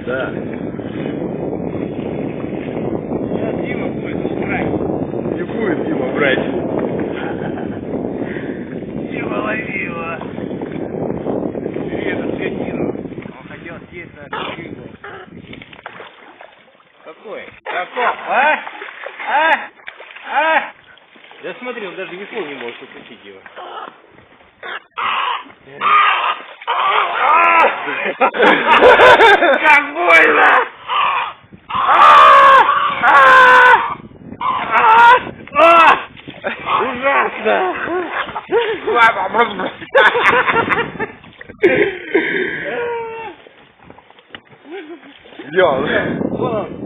Да. Сейчас Дима будет брать. Не будет Дима брать. Дима лови его. Бери эту свинину. Он хотел съесть нашу рыбу. Какой? Какой? Да смотри, он даже весло не может упустить его. Как больно! Ужасно! Где он?